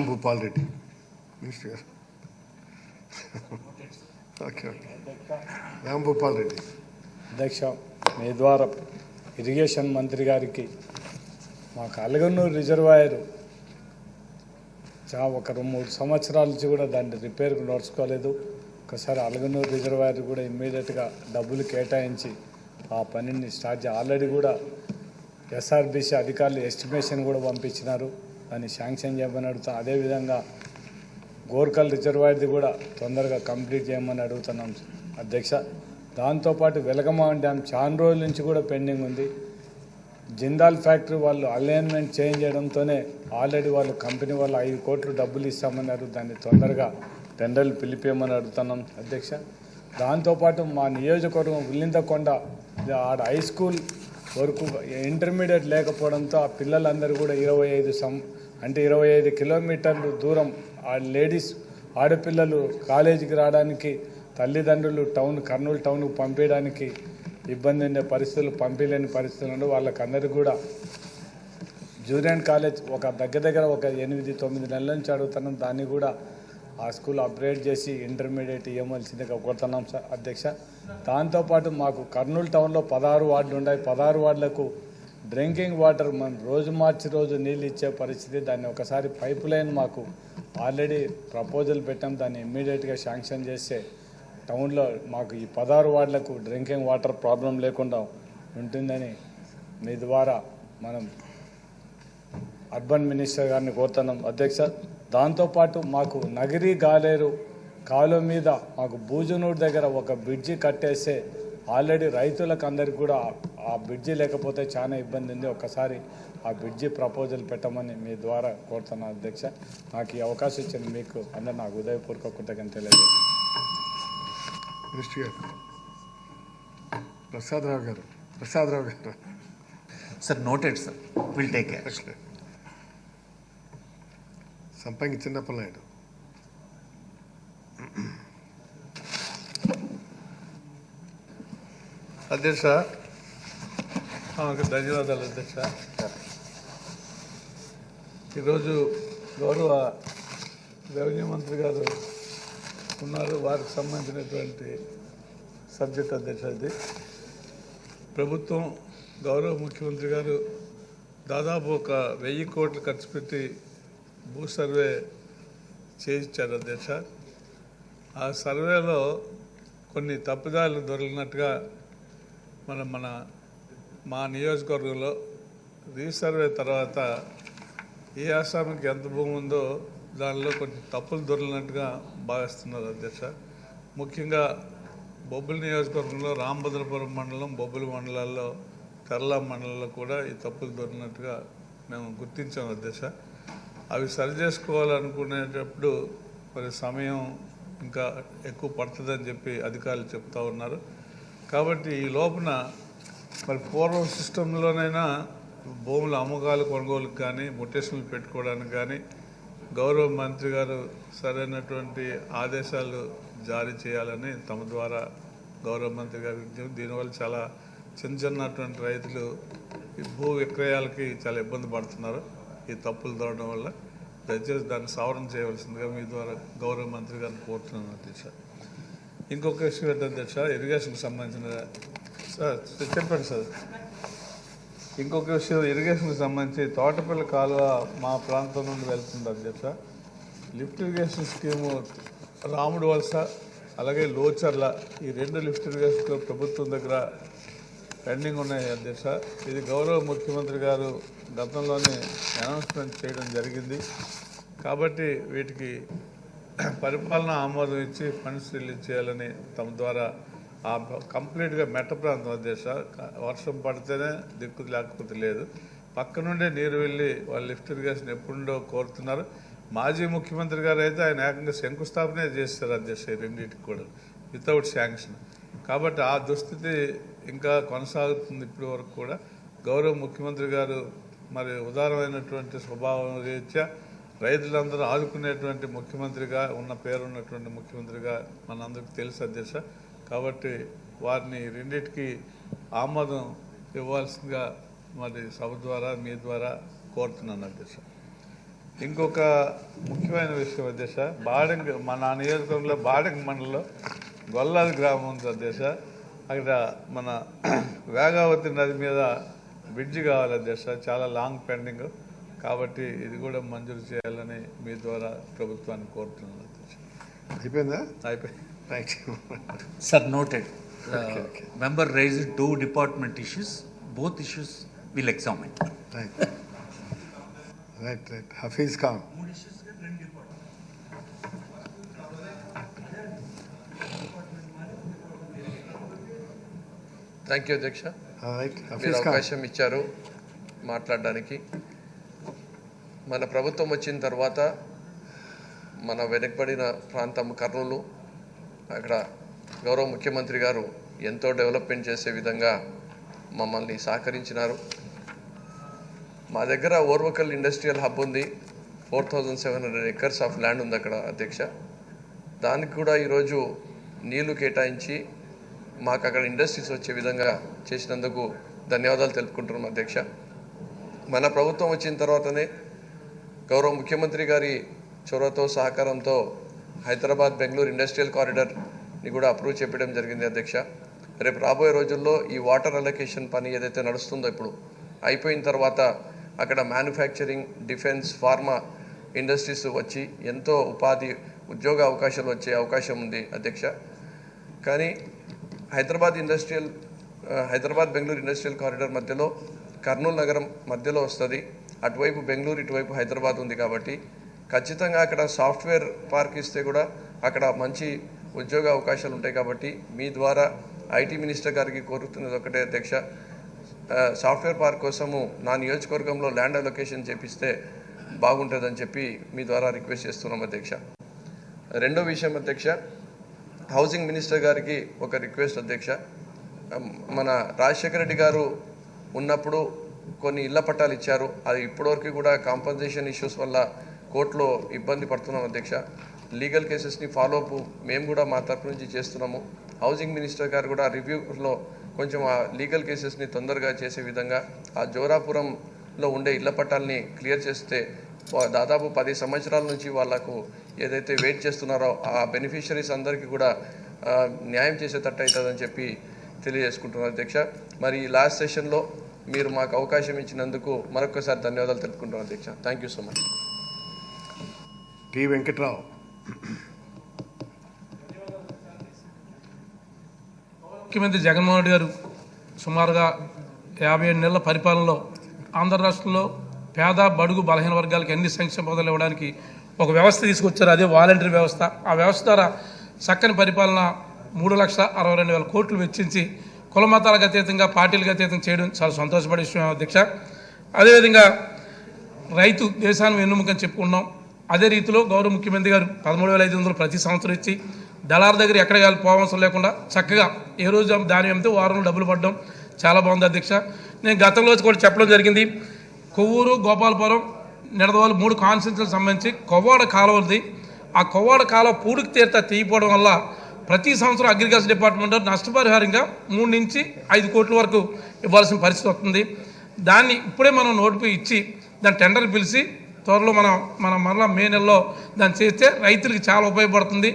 Bhupal Reddy minister గారు. Okay Bhupal Reddy. అధ్యక్ష, మీ ద్వారా ఇరిగేషన్ మంత్రి గారికి మాకు అలగనూరు రిజర్వాయర్ ఒక 3 సంవత్సరాల నుంచి కూడా దాన్ని రిపేర్కు నడుచుకోలేదు. ఒకసారి అలగనూరు రిజర్వాయర్ కూడా ఇమ్మీడియట్గా డబ్బులు కేటాయించి ఆ పనిని స్టార్ట్ ఆల్రెడీ కూడా ఎస్ఆర్బీసీ అధికారులు ఎస్టిమేషన్ కూడా పంపించినారు, దాన్ని శాంక్షన్ చేయమని అడుగుతాం. అదేవిధంగా గోర్కల్ రిజర్వాయర్ది కూడా తొందరగా కంప్లీట్ చేయమని అడుగుతున్నాం అధ్యక్ష. దాంతోపాటు వెలగమాన్ డ్యామ్ చాలా రోజుల నుంచి కూడా పెండింగ్ ఉంది. జిందాల్ ఫ్యాక్టరీ వాళ్ళు అలైన్మెంట్ చేంజ్ చేయడంతోనే ఆల్రెడీ వాళ్ళు కంపెనీ వాళ్ళు 5 కోట్లు డబ్బులు ఇస్తామన్నారు, దాన్ని తొందరగా టెండర్లు పిలిపేయమని అడుగుతున్నాం అధ్యక్ష. దాంతోపాటు మా నియోజకవర్గం ఉల్లింతకొండ ఆడ హై స్కూల్ వరకు ఇంటర్మీడియట్ లేకపోవడంతో ఆ పిల్లలందరూ కూడా 25 కిలోమీటర్లు దూరం ఆ లేడీస్ ఆడపిల్లలు కాలేజీకి రావడానికి తల్లిదండ్రులు కర్నూలు టౌన్కు పంపించడానికి ఇబ్బంది ఉండే పరిస్థితులు, పంపించలేని పరిస్థితులు వాళ్ళకందరికీ కూడా జూనియర్ కాలేజ్ ఒక దగ్గర 8-9 నెలల నుంచి అడుగుతున్నాం. దాన్ని కూడా ఆ స్కూల్ అప్గ్రేడ్ చేసి ఇంటర్మీడియట్ ఇవ్వవలసిందిగా కోరుతున్నాం సార్ అధ్యక్ష. దాంతోపాటు మాకు కర్నూలు టౌన్లో 16 వార్డులు ఉన్నాయి. 16 వార్డులకు డ్రింకింగ్ వాటర్ మనం మార్చి రోజు నీళ్ళు ఇచ్చే పరిస్థితి. దాన్ని ఒకసారి పైప్ లైన్ మాకు ఆల్రెడీ ప్రపోజల్ పెట్టాం, దాన్ని ఇమ్మీడియట్గా శాంక్షన్ చేస్తే టౌన్లో మాకు ఈ 16 వార్డులకు డ్రింకింగ్ వాటర్ ప్రాబ్లం లేకుండా ఉంటుందని మీ ద్వారా మనం అర్బన్ మినిస్టర్ గారిని కోరుతున్నాం అధ్యక్ష. దాంతోపాటు మాకు నగిరి గాలేరు కాలువ మీద మాకు బూజునూరు దగ్గర ఒక బ్రిడ్జి కట్టేస్తే ఆల్రెడీ రైతులకు అందరికీ కూడా ఆ బ్రిడ్జి లేకపోతే చాలా ఇబ్బంది ఉంది. ఒకసారి ఆ బ్రిడ్జి ప్రపోజల్ పెట్టమని మీ ద్వారా కోరుతున్నాను అధ్యక్ష. నాకు ఈ అవకాశం ఇచ్చింది మీకు అందరూ నాకు హృదయపూర్వక కృతజ్ఞతలు తెలియజేస్తాను. మినిస్టర్ గారు ప్రసాదరావు గారు. Sir noted sir, will take care. సంపంగి చిన్నప్పలనాయుడు. అధ్యక్ష, ధన్యవాదాలు అధ్యక్ష. ఈరోజు గౌరవ రెవెన్యూ మంత్రి గారు ఉన్నారు, వారికి సంబంధించినటువంటి సబ్జెక్ట్ అధ్యక్ష. ఇది ప్రభుత్వం గౌరవ ముఖ్యమంత్రి గారు దాదాపు 1000 కోట్లు ఖర్చు పెట్టి భూ సర్వే చేయించారు అధ్యక్ష. ఆ సర్వేలో కొన్ని తప్పిదాలు దొరికినట్టుగా మా నియోజకవర్గంలో రీసర్వే తర్వాత ఏ ఆసామికి ఎంత భూమి ఉందో దానిలో కొన్ని తప్పులు దొరికినట్టుగా భావిస్తున్నారు అధ్యక్ష. ముఖ్యంగా బొబ్బిలి నియోజకవర్గంలో రామభద్రపురం మండలం, బొబ్బిలి మండలాల్లో, తెరల మండలంలో కూడా ఈ తప్పులు దొరికినట్టుగా మేము గుర్తించాం అధ్యక్ష. అవి సరి చేసుకోవాలనుకునేటప్పుడు మరి సమయం ఇంకా ఎక్కువ పడుతుందని చెప్పి అధికారులు చెప్తూ ఉన్నారు. కాబట్టి ఈ లోపల మరి పూర్వ సిస్టంలోనైనా భూముల అమ్మకాలు కొనుగోలుకు కానీ మొటేషన్లు పెట్టుకోవడానికి కానీ గౌరవ మంత్రి గారు సరైనటువంటి ఆదేశాలు జారీ చేయాలని తమ ద్వారా గౌరవ మంత్రి గారు విజ్ఞప్తి. దీనివల్ల చాలా చిన్నటువంటి రైతులు ఈ భూ విక్రయాలకి చాలా ఇబ్బంది పడుతున్నారు ఈ తప్పులు దొరకడం వల్ల. దయచేసి దాన్ని సవరణ చేయవలసిందిగా మీ ద్వారా గౌరవ మంత్రి గారిని కోరుతున్నాను అధ్యక్ష. ఇంకొక విషయం ఏంటంటే అధ్యక్ష, ఇరిగేషన్కి సంబంధించిన సార్ చెప్పండి సార్. ఇంకొక విషయం, ఇరిగేషన్కి సంబంధించి తోటపల్లి కాలువ మా ప్రాంతం నుండి వెళ్తుంది అధ్యక్ష. లిఫ్ట్ ఇరిగేషన్ స్కీము రాముడు వలస అలాగే లోచర్ల ఈ 2 లిఫ్ట్ ఇరిగేషన్ ప్రభుత్వం దగ్గర పెండింగ్ ఉన్నాయి అధ్యక్ష. ఇది గౌరవ ముఖ్యమంత్రి గారు గతంలోనే అనౌన్స్మెంట్ చేయడం జరిగింది. కాబట్టి వీటికి పరిపాలన ఆమోదం ఇచ్చి ఫండ్స్ రిలీజ్ చేయాలని తమ ద్వారా ఆ కంప్లీట్గా మెట్ట ప్రాంతం అధ్యక్ష. వర్షం పడితేనే దిక్కు లేకపోతే లేదు, పక్క నుండే నీరు వెళ్ళి వాళ్ళు లిఫ్ట్ ఇరిగేషన్ ఎప్పుడో కోరుతున్నారు. మాజీ ముఖ్యమంత్రి గారు అయితే ఆయన ఏకంగా శంకుస్థాపనే చేస్తారు అధ్యక్ష ఈ రెండింటికి కూడా వితౌట్ శాంక్షన్. కాబట్టి ఆ దుస్థితి ఇంకా కొనసాగుతుంది ఇప్పటి వరకు కూడా. గౌరవ ముఖ్యమంత్రి గారు మరి ఉదారమైనటువంటి స్వభావం రీత్యా రైతులందరూ ఆదుకునేటువంటి ముఖ్యమంత్రిగా పేరున్నటువంటి ముఖ్యమంత్రిగా మనందరికీ తెలుసు అధ్యక్ష. కాబట్టి వారిని రెండింటికి ఆమోదం ఇవ్వాల్సిందిగా మరి సభ ద్వారా మీ ద్వారా కోరుతున్నాను అధ్యక్ష. ఇంకొక ముఖ్యమైన విషయం అధ్యక్ష, బాడంగ్ మన నియోజకవర్గంలో బాడంగ్ మండలంలో గొల్లాది గ్రామం ఉంది అధ్యక్ష. అక్కడ మన వేగావతి నది మీద బ్రిడ్జి కావాలి అధ్యక్ష, చాలా లాంగ్ పెండింగ్. కాబట్టి ఇది కూడా మంజూరు చేయాలని మీ ద్వారా ప్రభుత్వాన్ని కోరుతున్నాను అధ్యక్ష. అయిపోయిందా? అయిపోయింది. Thank you. Sir, noted. Okay. Member raised 2 department issues. Both issues will examine. Right right right. Hafeez Khan. Thank you అధ్యక్ష, రైట్. మీరు హఫీజ్ ఖాన్. అవకాశం ఇచ్చారు మాట్లాడడానికి. మన ప్రభుత్వం వచ్చిన తర్వాత మన వెనకబడిన ప్రాంతం కర్నూలు, అక్కడ గౌరవ ముఖ్యమంత్రి గారు ఎంతో డెవలప్మెంట్ చేసే విధంగా మమ్మల్ని సహకరించినారు. మా దగ్గర ఓర్వకల్ ఇండస్ట్రియల్ హబ్ ఉంది, 4700 acres ఆఫ్ ల్యాండ్ ఉంది అక్కడ అధ్యక్ష. దానికి కూడా ఈరోజు నీళ్లు కేటాయించి మాకు అక్కడ ఇండస్ట్రీస్ వచ్చే విధంగా చేసినందుకు ధన్యవాదాలు తెలుపుకుంటున్నాం అధ్యక్ష. మన ప్రభుత్వం వచ్చిన తర్వాతనే గౌరవ ముఖ్యమంత్రి గారి చొరవతో సహకారంతో హైదరాబాద్ బెంగళూరు ఇండస్ట్రియల్ కారిడార్ని కూడా అప్రూవ్ చేయడం జరిగింది అధ్యక్ష. రేపు రాబోయే రోజుల్లో ఈ వాటర్ అలొకేషన్ పని ఏదైతే నడుస్తుందో ఇప్పుడు అయిపోయిన తర్వాత అక్కడ మ్యానుఫ్యాక్చరింగ్, డిఫెన్స్, ఫార్మా ఇండస్ట్రీస్ వచ్చి ఎంతో ఉద్యోగ అవకాశాలు వచ్చే అవకాశం ఉంది అధ్యక్ష. కానీ హైదరాబాద్ బెంగళూరు ఇండస్ట్రియల్ కారిడార్ మధ్యలో కర్నూలు నగరం మధ్యలో వస్తుంది. అటువైపు బెంగళూరు, ఇటువైపు హైదరాబాద్ ఉంది. కాబట్టి ఖచ్చితంగా అక్కడ సాఫ్ట్వేర్ పార్క్ ఇస్తే కూడా అక్కడ మంచి ఉద్యోగ అవకాశాలు ఉంటాయి. కాబట్టి మీ ద్వారా ఐటీ మినిస్టర్ గారికి కోరుతున్నది ఒకటే అధ్యక్ష, సాఫ్ట్వేర్ పార్క్ కోసము నా నియోజకవర్గంలో ల్యాండ్ అలొకేషన్ చేపిస్తే బాగుంటుందని చెప్పి మీ ద్వారా రిక్వెస్ట్ చేస్తున్నాం అధ్యక్ష. రెండో విషయం అధ్యక్ష, హౌసింగ్ మినిస్టర్ గారికి ఒక రిక్వెస్ట్ అధ్యక్ష. మన రాజశేఖర రెడ్డి గారు ఉన్నప్పుడు కొన్ని ఇళ్ల పట్టాలు ఇచ్చారు, అది ఇప్పటివరకు కూడా కాంపన్సేషన్ ఇష్యూస్ వల్ల కోర్టులో ఇబ్బంది పడుతున్నాం అధ్యక్ష. లీగల్ కేసెస్ని ఫాలోఅప్ మేము కూడా మా తరపు నుంచి చేస్తున్నాము. హౌసింగ్ మినిస్టర్ గారు కూడా రివ్యూలో కొంచెం ఆ లీగల్ కేసెస్ని తొందరగా చేసే విధంగా ఆ జోరాపురంలో ఉండే ఇళ్ల పట్టాలని క్లియర్ చేస్తే దాదాపు 10 సంవత్సరాల నుంచి వాళ్ళకు ఏదైతే వెయిట్ చేస్తున్నారో ఆ బెనిఫిషరీస్ అందరికీ కూడా న్యాయం చేసేటట్టు అవుతుందని చెప్పి తెలియజేసుకుంటున్నారు అధ్యక్ష. మరి ఈ లాస్ట్ సెషన్లో మీరు మాకు అవకాశం ఇచ్చినందుకు మరొకసారి ధన్యవాదాలు తెలుపుకుంటున్నాను అధ్యక్ష. Thank you so much. T Venkatrao. ముఖ్యమంత్రి జగన్మోహన్ రెడ్డి గారు సుమారుగా 57 నెలల పరిపాలనలో ఆంధ్ర రాష్ట్రంలో పేద, బడుగు, బలహీన వర్గాలకు అన్ని సంక్షేమ పథకాలు ఇవ్వడానికి ఒక వ్యవస్థ తీసుకొచ్చారు, అదే వాలంటరీ వ్యవస్థ. ఆ వ్యవస్థ ద్వారా చక్కని పరిపాలన 3,62,000 కోట్లు వెచ్చించి కుల మతాలకు అతీతంగా, పార్టీలకు అతీతంగా చేయడం చాలా సంతోషపడే విషయం అధ్యక్ష. అదేవిధంగా రైతు దేశాన్ని వెన్నుముకని చెప్పుకున్నాం. అదే రీతిలో గౌరవ ముఖ్యమంత్రి గారు 13,500 ప్రతి సంవత్సరం ఇచ్చి దళార్ దగ్గర ఎక్కడ పోవసరం లేకుండా చక్కగా ఏ రోజు దాని అమ్మితే వారంలో డబ్బులు పడడం చాలా బాగుంది అధ్యక్ష. నేను గతంలో కూడా చెప్పడం జరిగింది, కొవ్వూరు, గోపాలపురం, నిడదవోలు 3 కాన్స్టిట్యూన్సీలకు సంబంధించి కొవ్వాడ కాలువది. ఆ కొవ్వాడ కాలువ పూడికి తీయపోవడం వల్ల ప్రతి సంవత్సరం అగ్రికల్చర్ డిపార్ట్మెంట్ నష్టపరిహారంగా 3 నుంచి 5 కోట్ల వరకు ఇవ్వాల్సిన పరిస్థితి వస్తుంది. దాన్ని ఇప్పుడే మనం నోటిఫై ఇచ్చి దాన్ని టెండర్ పిలిచి త్వరలో మనం మరలా మే నెలలో దాన్ని చేస్తే రైతులకి చాలా ఉపయోగపడుతుంది.